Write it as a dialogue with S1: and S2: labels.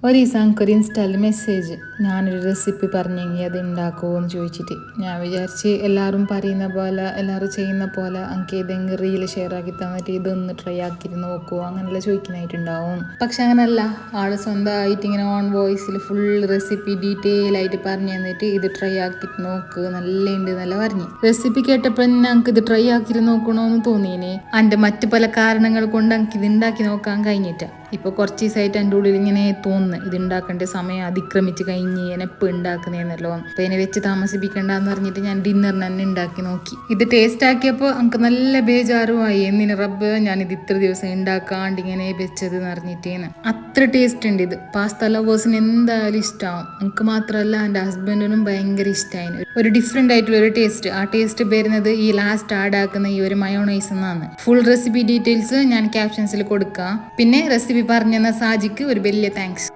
S1: ഒരു ദിവസം എനിക്കൊരു ഇൻസ്റ്റയിൽ മെസ്സേജ്, ഞാനൊരു റെസിപ്പി പറഞ്ഞെങ്കിൽ അത് ഉണ്ടാക്കുമോ എന്ന് ചോദിച്ചിട്ട്. ഞാൻ വിചാരിച്ച് എല്ലാവരും പറയുന്ന പോലെ, എല്ലാവരും ചെയ്യുന്ന പോലെ എനിക്ക് ഏതെങ്കിലും റീൽ ഷെയർ ആക്കി തന്നിട്ട് ഇതൊന്ന് ട്രൈ ആക്കിയിട്ട് നോക്കുമോ അങ്ങനെയുള്ള ചോദിക്കാനായിട്ടുണ്ടാവും. പക്ഷെ അങ്ങനല്ല, ആൾ സ്വന്തമായിട്ട് ഇങ്ങനെ ഓൺ വോയിസിൽ ഫുൾ റെസിപ്പി ഡീറ്റെയിൽ ആയിട്ട് പറഞ്ഞു തന്നിട്ട് ഇത് ട്രൈ ആക്കിയിട്ട് നോക്ക്, നല്ല ഉണ്ട് എന്നല്ല പറഞ്ഞു. റെസിപ്പി കേട്ടപ്പോൾ ഞങ്ങൾക്ക് ഇത് ട്രൈ ആക്കിയിട്ട് നോക്കണമെന്ന് തോന്നിയിന്. എൻ്റെ മറ്റു പല കാരണങ്ങൾ കൊണ്ട് എനിക്ക് ഇത് ഉണ്ടാക്കി നോക്കാൻ കഴിഞ്ഞിട്ട. ഇപ്പോൾ കുറച്ച് ദിവസമായിട്ട് എൻ്റെ ഉള്ളിൽ ഇങ്ങനെ തോന്നുന്നു, ഇത് ഉണ്ടാക്കേണ്ട സമയം അതിക്രമിച്ച് കഴിഞ്ഞ് എനെപ്പോൾ ഉണ്ടാക്കുന്നതെന്നല്ലോ. അപ്പോൾ ഇതിനെ വെച്ച് താമസിപ്പിക്കണ്ടെന്ന് പറഞ്ഞിട്ട് ഞാൻ ഡിന്നറിന് തന്നെ ഉണ്ടാക്കി നോക്കി. ഇത് ടേസ്റ്റ് ആക്കിയപ്പോൾ എനിക്ക് നല്ല ബേജാറുമായി. എന്നിന് റബ്ബ് ഞാനിത് ഇത്ര ദിവസം ഉണ്ടാക്കാണ്ട് ഇങ്ങനെ വെച്ചത് എന്ന് പറഞ്ഞിട്ടേന്ന്. അത്ര ടേസ്റ്റ് ഉണ്ട് ഇത്. പാസ്ത ലവേഴ്സിന് എന്തായാലും ഇഷ്ടമാവും. എനിക്ക് മാത്രമല്ല, എൻ്റെ ഹസ്ബൻഡിനും ഭയങ്കര ഇഷ്ടമായി. ഒരു ഡിഫറെൻ്റ് ആയിട്ടുള്ള ഒരു ടേസ്റ്റ്. ആ ടേസ്റ്റ് വരുന്നത് ഈ ലാസ്റ്റ് ആഡ് ആക്കുന്ന ഈ ഒരു മയോണൈസ് എന്നാണ്. ഫുൾ റെസിപ്പി ഡീറ്റെയിൽസ് ഞാൻ ക്യാപ്ഷൻസിൽ കൊടുക്കാം. പിന്നെ റെസിപ്പി പറഞ്ഞെന്ന സാജിക്ക് ഒരു വലിയ താങ്ക്സ്.